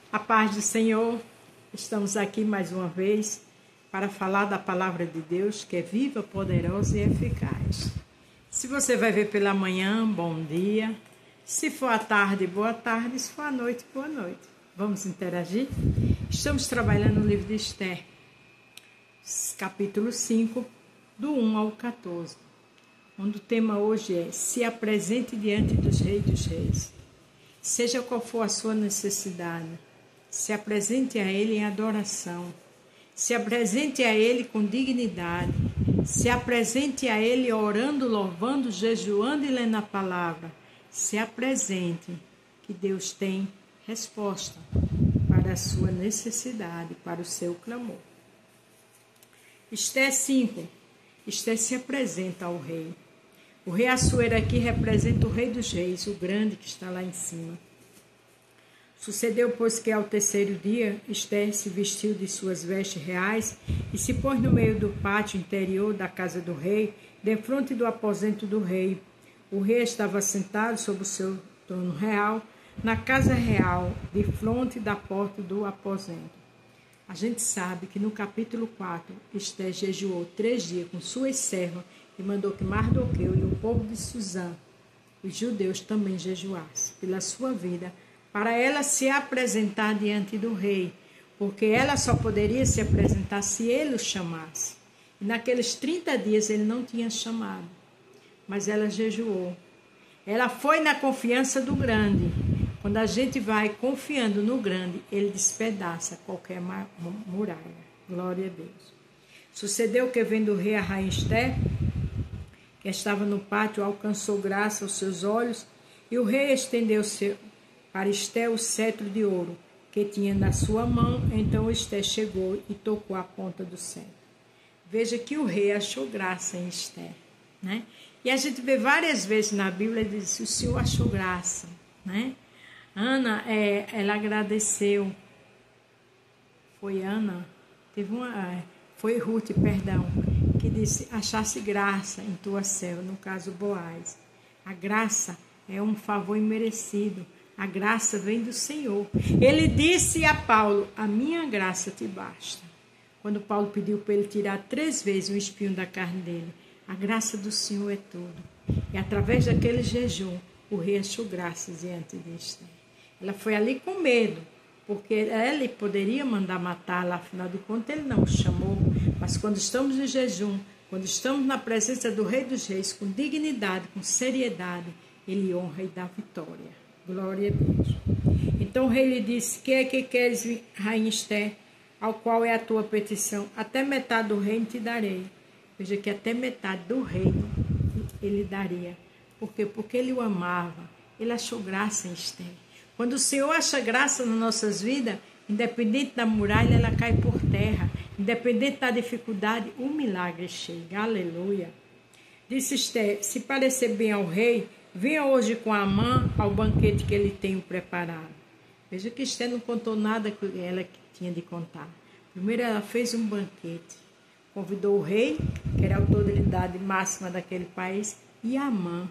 A paz do Senhor, estamos aqui mais uma vez para falar da palavra de Deus, que é viva, poderosa e eficaz. Se você vai ver pela manhã, bom dia. Se for à tarde, boa tarde. Se for à noite, boa noite. Vamos interagir? Estamos trabalhando no livro de Esther, capítulo 5, do 1 ao 14, onde o tema hoje é: se apresente diante dos reis. Seja qual for a sua necessidade, se apresente a Ele em adoração, se apresente a Ele com dignidade, se apresente a Ele orando, louvando, jejuando e lendo a palavra. Se apresente, que Deus tem resposta para a sua necessidade, para o seu clamor. Esther 5. Esther se apresenta ao rei. O rei Assuero aqui representa o rei dos reis, o grande que está lá em cima. Sucedeu, pois, que ao terceiro dia, Esther se vestiu de suas vestes reais e se pôs no meio do pátio interior da casa do rei, defronte do aposento do rei. O rei estava sentado sobre o seu trono real, na casa real, defronte da porta do aposento. A gente sabe que no capítulo 4, Esther jejuou 3 dias com suas servas e mandou que Mardoqueu e o povo de Susã, os judeus, também jejuassem pela sua vida, para ela se apresentar diante do rei, porque ela só poderia se apresentar se ele o chamasse. E naqueles 30 dias ele não tinha chamado, mas ela jejuou. Ela foi na confiança do grande. Quando a gente vai confiando no grande, ele despedaça qualquer muralha. Glória a Deus. Sucedeu que, vendo o rei a rainha Esther, que estava no pátio, alcançou graça aos seus olhos, e o rei estendeu para Esther o cetro de ouro que tinha na sua mão. Então Esther chegou e tocou a ponta do cetro. Veja que o rei achou graça em Esther, né? E a gente vê várias vezes na Bíblia, diz: o Senhor achou graça, né? Ana, ela agradeceu. Foi Ana? Foi Ruth, perdão, que disse: achasse graça em tua serva, no caso Boaz. A graça é um favor imerecido. A graça vem do Senhor. Ele disse a Paulo: a minha graça te basta. Quando Paulo pediu para ele tirar 3 vezes o espinho da carne dele, a graça do Senhor é tudo. E através daquele jejum, o rei achou graça diante de Esther. Ela foi ali com medo, porque ele poderia mandar matá-la, afinal de contas ele não o chamou. Mas quando estamos no jejum, quando estamos na presença do Rei dos Reis, com dignidade, com seriedade, ele honra e dá vitória. Glória a Deus. Então o rei lhe disse: que é que queres, rainha Esther, ao qual é a tua petição? Até metade do reino te darei. Veja que até metade do reino ele daria. Por quê? Porque ele o amava. Ele achou graça em Esther. Quando o Senhor acha graça nas nossas vidas, independente da muralha, ela cai por terra. Independente da dificuldade, o milagre chega. Aleluia. Disse Esther: se parecer bem ao rei, venha hoje com Amã ao banquete que ele tem preparado. Veja que Esther não contou nada que ela tinha de contar. Primeiro ela fez um banquete. Convidou o rei, que era a autoridade máxima daquele país, e Amã,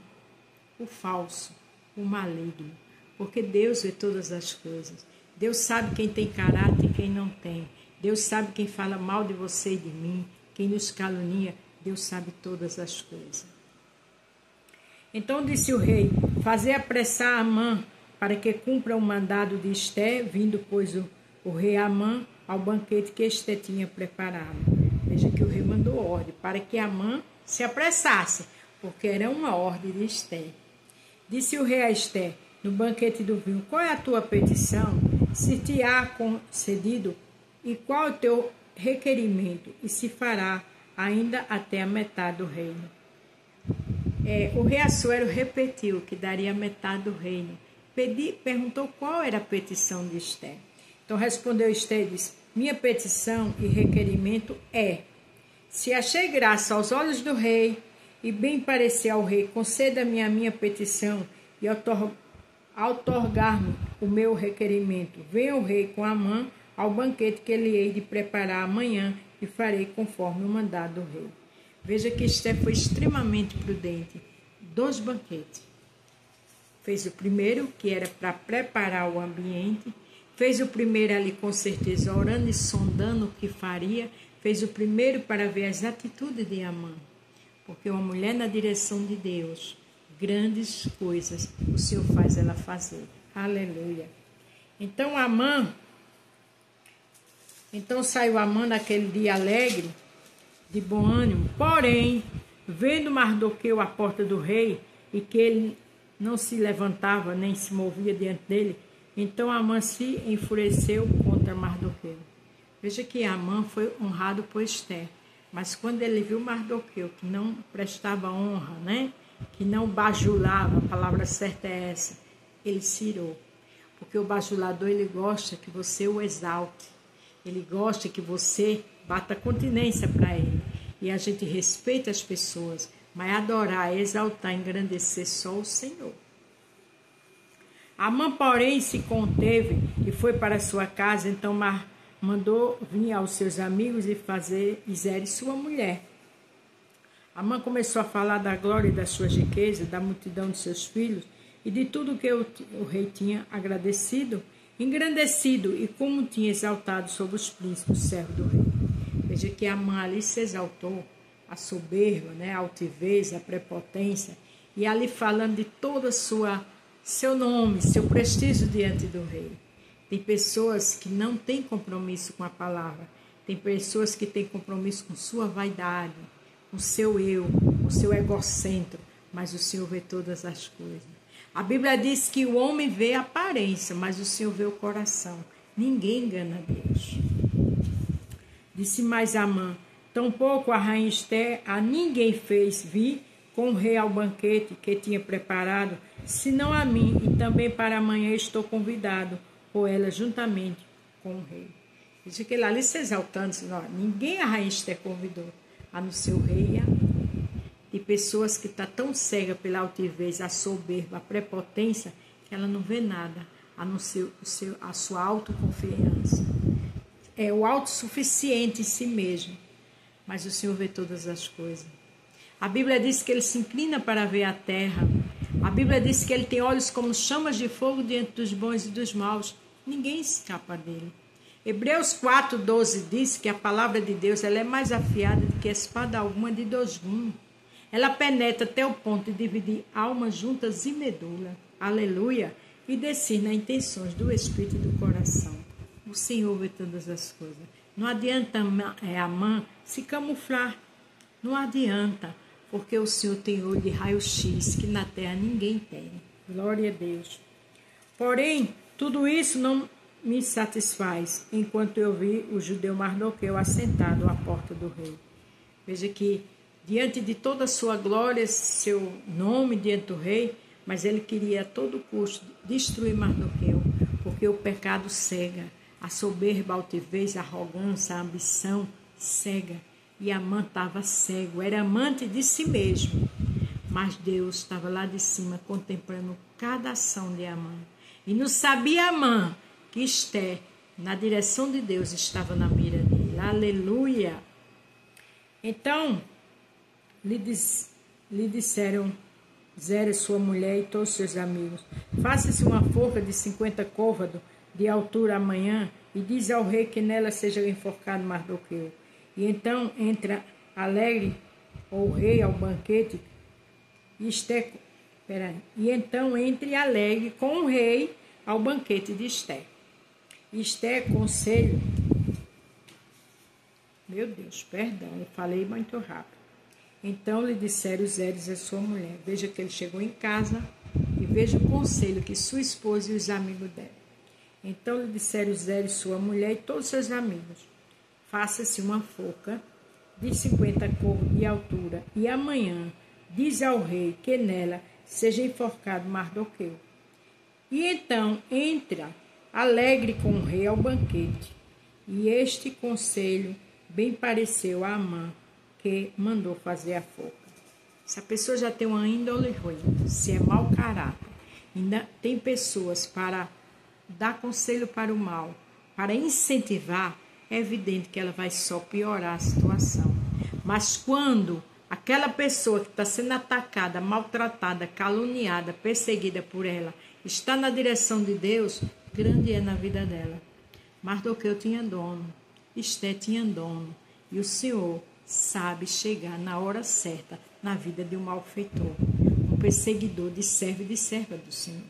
o falso, o maligno. Porque Deus vê todas as coisas. Deus sabe quem tem caráter e quem não tem. Deus sabe quem fala mal de você e de mim, quem nos calunia. Deus sabe todas as coisas. Então disse o rei: fazei apressar Amã, para que cumpra o mandado de Esther, vindo, pois, o rei Amã ao banquete que Esther tinha preparado. Veja que o rei mandou ordem para que Amã se apressasse, porque era uma ordem de Esther. Disse o rei a Esther, no banquete do vinho: qual é a tua petição? Se te há concedido, e qual é o teu requerimento? E se fará ainda até a metade do reino. O rei Assuero repetiu que daria metade do reino. Perguntou qual era a petição de Esther. Então respondeu Esther e disse: minha petição e requerimento é: se achei graça aos olhos do rei e bem parecer ao rei, conceda-me a minha petição e outorgar-me o meu requerimento. Venha o rei com Amã ao banquete que ele hei de preparar amanhã e farei conforme o mandado do rei. Veja que Esther foi extremamente prudente. 2 banquetes. Fez o primeiro, que era para preparar o ambiente. Fez o primeiro ali com certeza, orando e sondando o que faria. Fez o primeiro para ver as atitudes de Amã. Porque uma mulher na direção de Deus, grandes coisas o Senhor faz ela fazer. Aleluia. Então saiu Amã naquele dia alegre, de bom ânimo. Porém, vendo Mardoqueu à porta do rei, e que ele não se levantava, nem se movia diante dele, então Amã se enfureceu contra Mardoqueu. Veja que Amã foi honrado por Esther, mas quando ele viu Mardoqueu, que não prestava honra, né? Que não bajulava, a palavra certa é essa, ele se irou. Porque o bajulador, ele gosta que você o exalte, ele gosta que você bata continência para ele. E a gente respeita as pessoas, mas adorar, exaltar, engrandecer só o Senhor. Amã, porém, se conteve e foi para sua casa. Então mandou vir aos seus amigos e fazer Isere sua mulher. Amã começou a falar da glória e das suas riquezas, da multidão de seus filhos e de tudo que o rei tinha agradecido, engrandecido e como tinha exaltado sobre os príncipes, servos do rei. Veja que Amã ali se exaltou, a soberba, né, a altivez, a prepotência, e ali falando de todo seu nome, seu prestígio diante do rei. Tem pessoas que não têm compromisso com a palavra, tem pessoas que têm compromisso com sua vaidade, com seu eu, com seu egocentro, mas o Senhor vê todas as coisas. A Bíblia diz que o homem vê a aparência, mas o Senhor vê o coração. Ninguém engana Deus. Disse mais Amã: tampouco a rainha Esther a ninguém fez vir com o rei ao banquete que tinha preparado, senão a mim, e também para amanhã estou convidado por ela juntamente com o rei. Diz que ele ali se exaltando, disse, não, ninguém a rainha Esther convidou, a não ser o rei e a mim. De pessoas que estão tão cega pela altivez, a soberba, a prepotência, que ela não vê nada, a não ser a sua autoconfiança. É o autossuficiente em si mesmo, mas o Senhor vê todas as coisas. A Bíblia diz que ele se inclina para ver a terra. A Bíblia diz que ele tem olhos como chamas de fogo diante dos bons e dos maus. Ninguém escapa dele. Hebreus 4:12 diz que a palavra de Deus ela é mais afiada do que a espada alguma de dois gumes. Ela penetra até o ponto de dividir almas juntas e medula. Aleluia! E discerne as intenções do espírito e do coração. O Senhor vê todas as coisas. Não adianta Amã se camuflar. Não adianta. Porque o Senhor tem olho de raio-x que na terra ninguém tem. Glória a Deus. Porém, tudo isso não me satisfaz, enquanto eu vi o judeu Mardoqueu assentado à porta do rei. Veja que, diante de toda a sua glória, seu nome diante do rei, mas ele queria a todo custo destruir Mardoqueu, porque o pecado cega, a soberba, a altivez, a arrogância, a ambição cega. E Amã estava cego, era amante de si mesmo. Mas Deus estava lá de cima contemplando cada ação de Amã. E não sabia Amã que Esther, na direção de Deus, estava na mira dele. Aleluia! Então, lhe disseram Zera, sua mulher e todos seus amigos: faça-se uma forca de 50 côvados de altura amanhã e diz ao rei que nela seja enforcado Mardoqueu. E então entra alegre o rei ao banquete e então entre alegre com o rei ao banquete de Esther. Esther conselho. Meu Deus, perdão, eu falei muito rápido. Então lhe disseram os Zeres a sua mulher. Veja que ele chegou em casa e veja o conselho que sua esposa e os amigos deram. Então lhe disseram os Zeres sua mulher e todos seus amigos: faça-se uma forca de 50 côvados de altura, e amanhã diz ao rei que nela seja enforcado Mardoqueu. E então entra alegre com o rei ao banquete. E este conselho bem pareceu a Amã, que mandou fazer a forca. Se a pessoa já tem uma índole ruim, se é mau caráter, ainda tem pessoas para dar conselho para o mal, para incentivar, é evidente que ela vai só piorar a situação. Mas quando aquela pessoa que está sendo atacada, maltratada, caluniada, perseguida por ela, está na direção de Deus, grande é na vida dela. Mardoqueu tinha dono, Esté tinha dono, e o Senhor sabe chegar na hora certa na vida de um malfeitor, um perseguidor de servo e de serva do Senhor.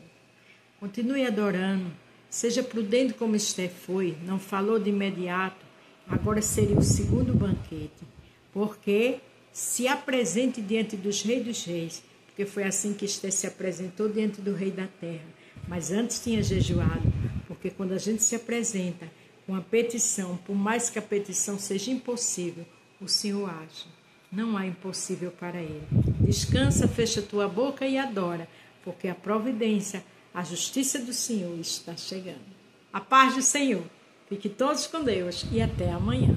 Continue adorando, seja prudente como Esté foi, não falou de imediato, agora seria o segundo banquete, porque se apresente diante dos reis, porque foi assim que Esté se apresentou diante do rei da terra, mas antes tinha jejuado, porque quando a gente se apresenta com a petição, por mais que a petição seja impossível, o Senhor age. Não há impossível para Ele. Descansa, fecha tua boca e adora, porque a providência, a justiça do Senhor está chegando. A paz do Senhor. Fique todos com Deus e até amanhã.